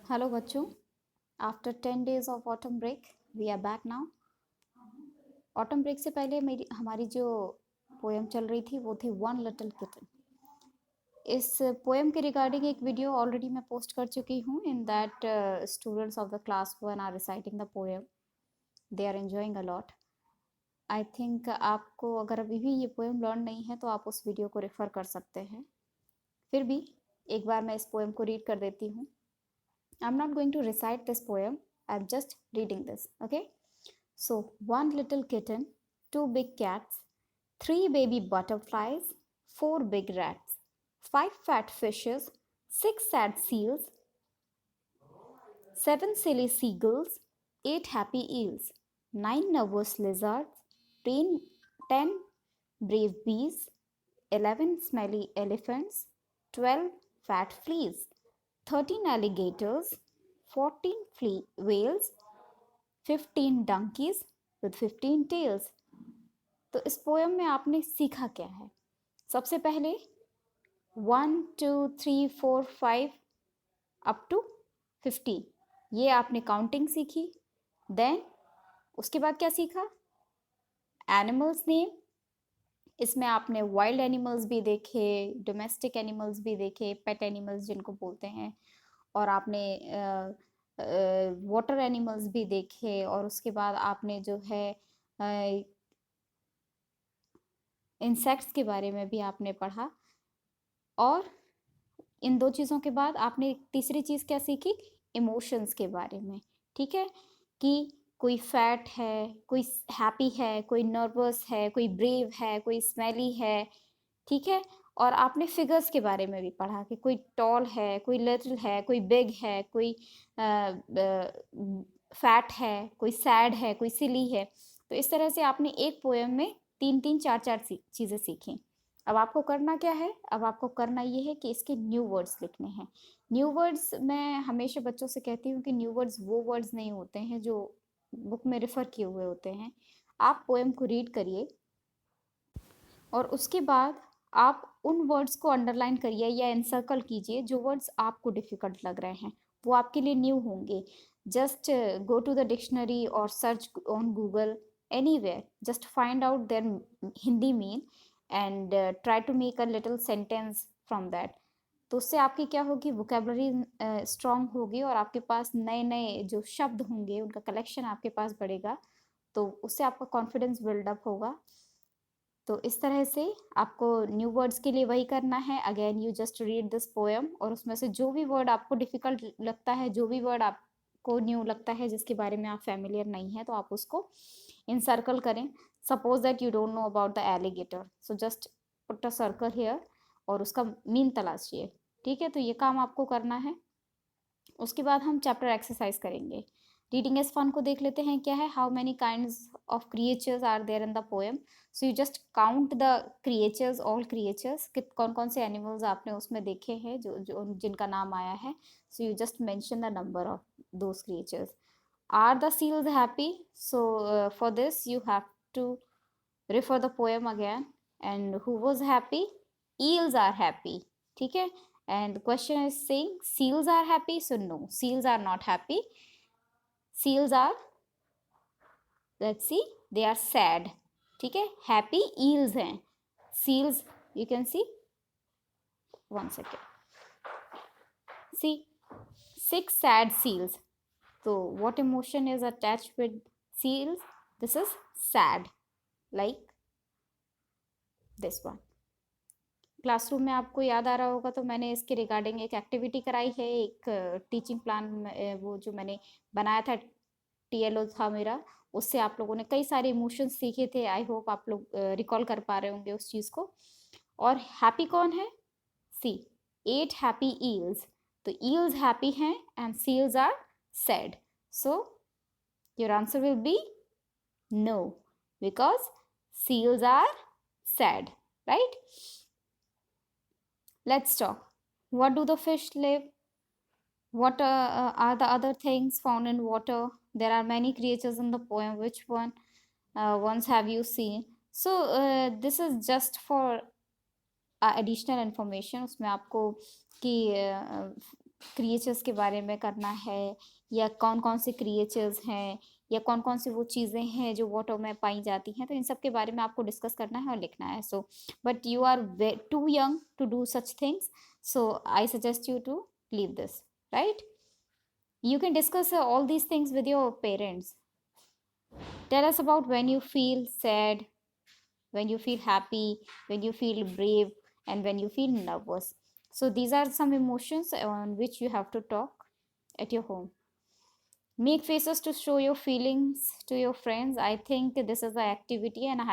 Hello बच्चों, after 10 days of autumn break we are back now. Autumn break से पहले मेरी हमारी जो पोएम चल रही थी वो थी वन लिटिल किटन। इस पोएम के रिगार्डिंग एक वीडियो ऑलरेडी मैं पोस्ट कर चुकी हूँ। In that students of the class 1 are reciting the poem, they are enjoying a lot. I think आपको अगर अभी भी ये पोएम लर्न नहीं है तो आप उस वीडियो को रेफ़र कर सकते हैं। फिर भी एक बार मैं इस पोएम को रीड कर देती हूँ। I'm not going to recite this poem, I'm just reading this, okay? So, one little kitten, two big cats, three baby butterflies, four big rats, five fat fishes, six sad seals, seven silly seagulls, eight happy eels, nine nervous lizards, 10 brave bees, 11 smelly elephants, 12 fat fleas, 13 alligators, 14 whales, 15 donkeys with 15 tails। तो इस poem में आपने सीखा क्या है? सबसे पहले 1 2 3 4 5 up to 50 ये आपने काउंटिंग सीखी। देन उसके बाद क्या सीखा? Animals name. इसमें आपने वाइल्ड एनिमल्स भी देखे, डोमेस्टिक एनिमल्स भी देखे, पेट एनिमल्स जिनको बोलते हैं, और आपने वाटर एनिमल्स भी देखे, और उसके बाद आपने जो है इंसेक्ट्स के बारे में भी आपने पढ़ा। और इन दो चीज़ों के बाद आपने तीसरी चीज़ क्या सीखी? इमोशंस के बारे में। ठीक है, कि कोई फैट है, कोई हैप्पी है, कोई नर्वस है, कोई ब्रेव है, कोई स्मेली है। ठीक है, और आपने फिगर्स के बारे में भी पढ़ा कि कोई टॉल है, कोई लिटिल है, कोई बिग है, कोई फैट है, कोई सैड है, कोई सिली है। तो इस तरह से आपने एक पोएम में तीन तीन चार चार चीज़ें सीखी। अब आपको करना क्या है? अब आपको करना ये है कि इसके न्यू वर्ड्स लिखने हैं। न्यू वर्ड्स मैं हमेशा बच्चों से कहती हूँ कि न्यू वर्ड्स वो वर्ड्स नहीं होते हैं जो बुक में रेफर किए हुए होते हैं। आप पोएम को रीड करिए और उसके बाद आप उन वर्ड्स को अंडरलाइन करिए या एनसर्कल कीजिए जो वर्ड्स आपको डिफ़िकल्ट लग रहे हैं, वो आपके लिए न्यू होंगे। Just go to the dictionary और search on Google, anywhere, just find out their Hindi mean and try to make a little sentence from that. तो उससे आपकी क्या होगी? वोकेबलरी स्ट्रांग होगी और आपके पास नए नए जो शब्द होंगे उनका कलेक्शन आपके पास बढ़ेगा, तो उससे आपका कॉन्फिडेंस बिल्डअप होगा। तो इस तरह से आपको न्यू वर्ड्स के लिए वही करना है। Again you just read this poem और उसमें से जो भी वर्ड आपको डिफ़िकल्ट लगता है, जो भी वर्ड आपको न्यू लगता है, जिसके बारे में आप फैमिलियर नहीं है, तो आप उसको इनसर्कल करें। Suppose that you don't know about the alligator, so just put a circle here और उसका मीन तलाशिए। ठीक है, तो ये काम आपको करना है। उसके बाद हम चैप्टर एक्सरसाइज करेंगे। रीडिंग इज फन को देख लेते हैं क्या है। How many kinds of creatures are there in the poem? So you just count the creatures, all creatures, कि कौन कौन से एनिमल्स आपने उसमें देखे हैं जो जो जिनका नाम आया है। So you just mention the number of those creatures. Are the seals happy? So for this you have to refer the poem again. And who was happy? Eels are happy. ठीक है, and the question is saying seals are happy, so no, seals are not happy. Seals are, let's see, they are sad. ठीक है, happy eels हैं, seals you can see, one second, see, 6 sad seals. So what emotion is attached with seals? This is sad, like this one. Classroom में आपको याद आ रहा होगा तो मैंने इसके रिगार्डिंग एक एक्टिविटी कराई है, एक टीचिंग प्लान वो जो मैंने बनाया था, टीएलओ था मेरा, उससे आप लोगों ने कई सारे इमोशंस सीखे थे। आई होप आप लोग रिकॉल कर पा रहे होंगे उस चीज़ को। और हैप्पी कौन है? See, 8 happy eels. तो ईल्स हैप्पी हैं and seals are sad. So your answer will be no, because seals are sad, right? Let's talk. What do the fish live? What are the other things found in water? There are many creatures in the poem. Which ones have you seen? So this is just for additional information. उसमें आपको कि creatures के बारे में करना है, या कौन कौन से क्रिएचर्स हैं, या कौन कौन सी वो चीज़ें हैं जो वाटर में पाई जाती हैं, तो इन सब के बारे में आपको डिस्कस करना है और लिखना है. So but you are too young to do such things, so I suggest you to leave this, right? You can discuss all these things with your parents. Tell us about when you feel sad, when you feel happy, when you feel brave, and when you feel nervous. So these are some emotions on which you have to talk at your home. Make faces to show your feelings to your friends. I think this is the activity, and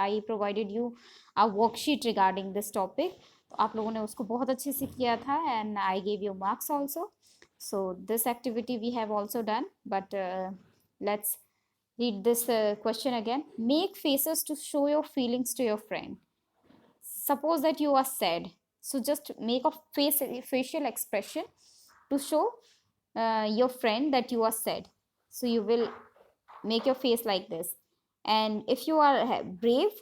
I provided you a worksheet regarding this topic. तो आप लोगों ने उसको बहुत अच्छे से किया था, and I gave you marks also. So this activity we have also done, but let's read this question again. Make faces to show your feelings to your friend. Suppose that you are sad, so just make a facial expression to show your friend that you are sad. So you will make your face like this. And if you are brave,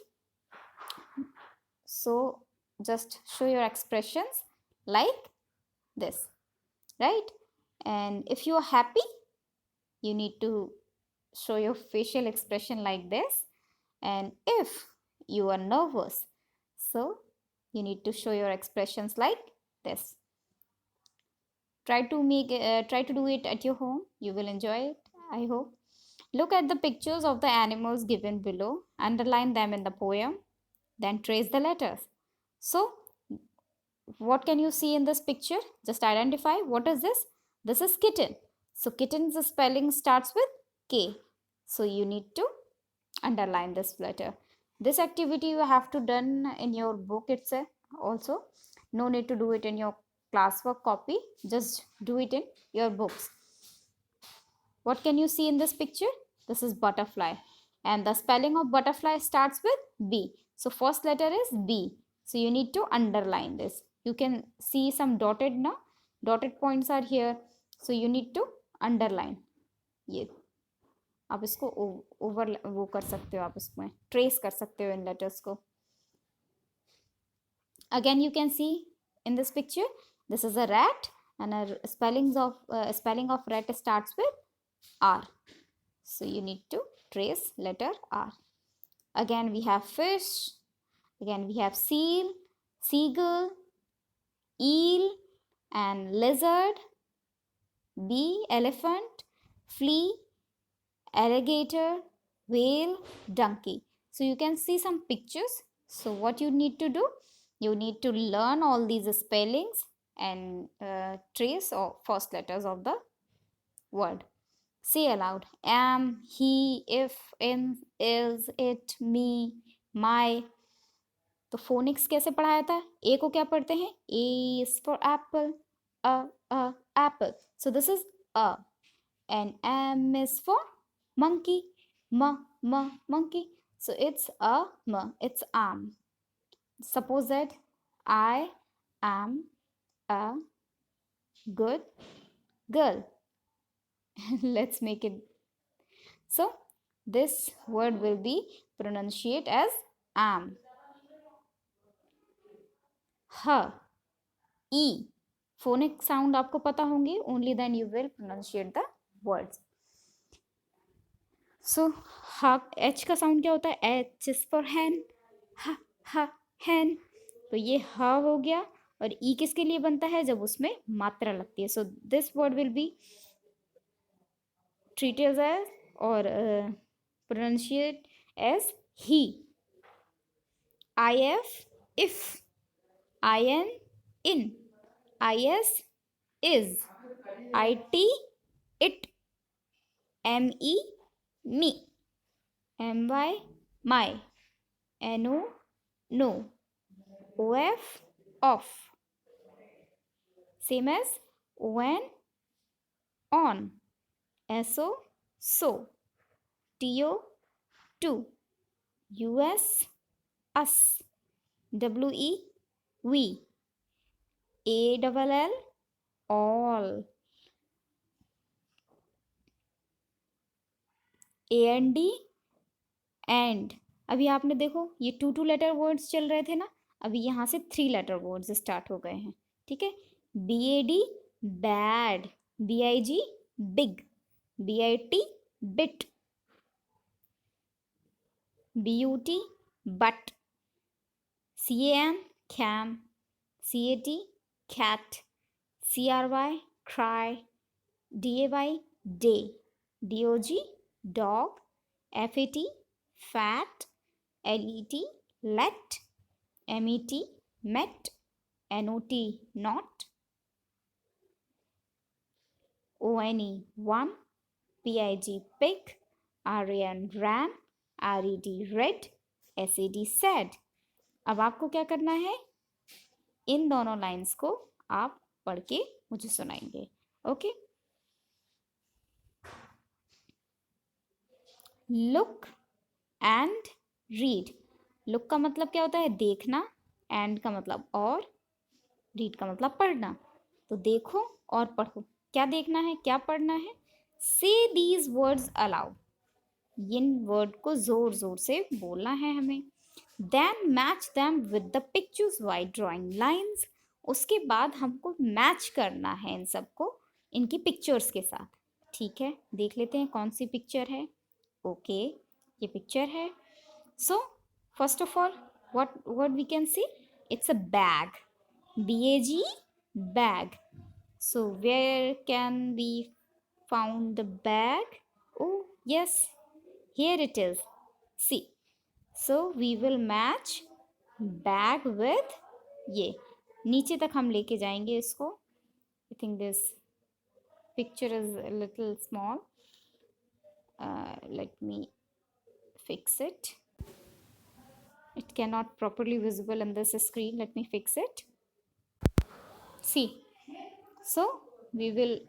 so just show your expressions like this, right? And if you are happy, you need to show your facial expression like this. And if you are nervous, so you need to show your expressions like this. Try to do it at your home. You will enjoy it, I hope. Look at the pictures of the animals given below, underline them in the poem, then trace the letters. So what can you see in this picture? Just identify. What is this? This is kitten. So kitten's spelling starts with K, so you need to underline this letter. This activity you have to done in your book itself also. No need to do it in your classwork copy, just do it in your books. What can you see in this picture? This is butterfly, and the spelling of butterfly starts with B. So first letter is B, so you need to underline this. You can see some dotted points are here, so you need to underline. ये आप इसको over वो कर सकते हो, आप इसमें trace कर सकते हो इन लेटर्स को. Again you can see in this picture, this is a rat, and a spelling of rat starts with R, so you need to trace letter R. Again we have fish, again we have seal, seagull, eel, and lizard, bee, elephant, flea, alligator, whale, donkey. So you can see some pictures. So what you need to do, you need to learn all these spellings and trace or first letters of the word. Say aloud: am, he, if, in, is, it, me, my. तो phonics कैसे पढ़ाया था? A को क्या पढ़ते हैं? A is for apple, a apple, so this is a. And M is for monkey, monkey, so it's it's am. Suppose that I am a good girl. Let's make it. So this word will be pronunciated as am. ह, e, phonic sound आपको पता होंगे, only then you will pronunciate the words. So H का sound क्या होता है? H is for hen, हैन. तो ये ह हो गया. और ई किसके लिए बनता है? जब उसमें मात्रा लगती है. So this word will be treated as और प्रोनाउंशिएट एज ही. IF if, IN in, IS is, IT it, ME me, MY my, NO no, OF off. Same as ON on, SO so, TO to, US us, WE we, ALL all, AND and. अभी आपने देखो ये 2 letter words चल रहे थे ना, अभी यहाँ से 3 लेटर वर्ड्स स्टार्ट हो गए हैं. ठीक है, BAD bad, big, big, bit, bit, but, but, can, cat, cry, day, day, dog, dog, fat, let, met, not, one, pig, ran, red, sad. अब आपको क्या करना है, इन दोनों लाइंस को आप पढ़ के मुझे सुनाएंगे. Okay. Look and read. Look का मतलब क्या होता है, देखना. एंड का मतलब और. रीड का मतलब पढ़ना. तो देखो और पढ़ो. क्या देखना है, क्या पढ़ना है. Say these words aloud. इन वर्ड को जोर जोर से बोलना है हमें. Then match them with the pictures by drawing lines. उसके बाद हमको मैच करना है इन सबको इनकी पिक्चर्स के साथ. ठीक है, देख लेते हैं कौन सी पिक्चर है. ओके, ये पिक्चर है. So first of all what we can see, it's a bag, bag, bag. So where can we found the bag? Oh yes, here it is. See, so we will match bag with ये. नीचे तक हम लेके जाएंगे इसको. I think this picture is a little small. Let me fix it. It cannot properly visible in this screen. Let me fix it. See, so we will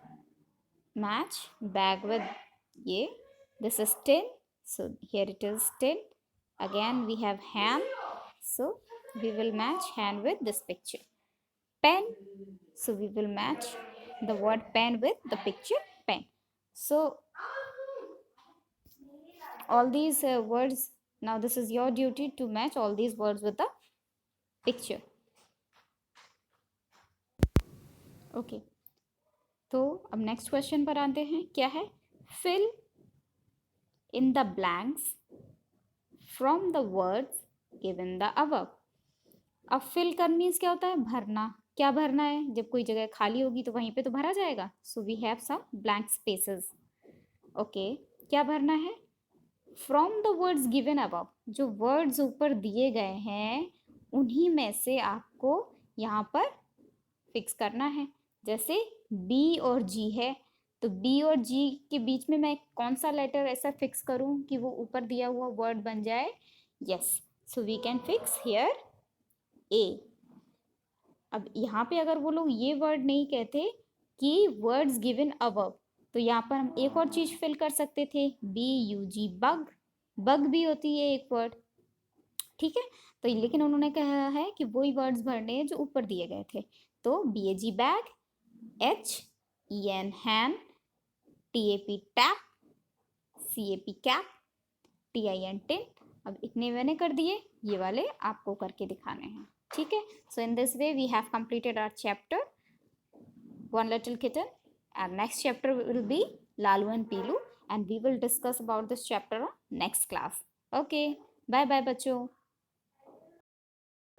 match bag with ये. This is tin, so here it is tin. Again we have hand, so we will match hand with this picture. Pen, so we will match the word pen with the picture pen. So all these words, now this is your duty to match all these words with the picture. Okay, तो अब next question पर आते हैं. क्या है, fill in the blanks from the words given the above. अब fill कर means क्या होता है, भरना. क्या भरना है, जब कोई जगह खाली होगी तो वहीं पे तो भरा जाएगा. So we have some blank spaces. Okay, क्या भरना है, from the words given above. जो वर्ड्स ऊपर दिए गए हैं उन्हीं में से आपको यहाँ पर फिक्स करना है. जैसे बी और जी है, तो बी और जी के बीच में मैं कौन सा लेटर ऐसा फिक्स करूं कि वो ऊपर दिया हुआ वर्ड बन जाए. Yes, so we can fix here a. अब यहाँ पे अगर वो लोग ये वर्ड नहीं कहते कि वर्ड्स गिवन अबव, तो यहाँ पर हम एक और चीज फिल कर सकते थे, BUG, बग. बग भी होती है एक वर्ड. ठीक है, तो लेकिन उन्होंने कहा है कि वही वर्ड्स भरने हैं जो ऊपर दिए गए थे. तो BAG बैग, HEN हैन, TAP tap, CAP cap, TIN tin. अब इतने मैंने कर दिए, ये वाले आपको करके दिखाने हैं. ठीक है, so in this way we have completed our chapter one little kitten, and next chapter will be Lalu and Pilu, and we will discuss about this chapter on next class. Okay, bye bye बच्चों.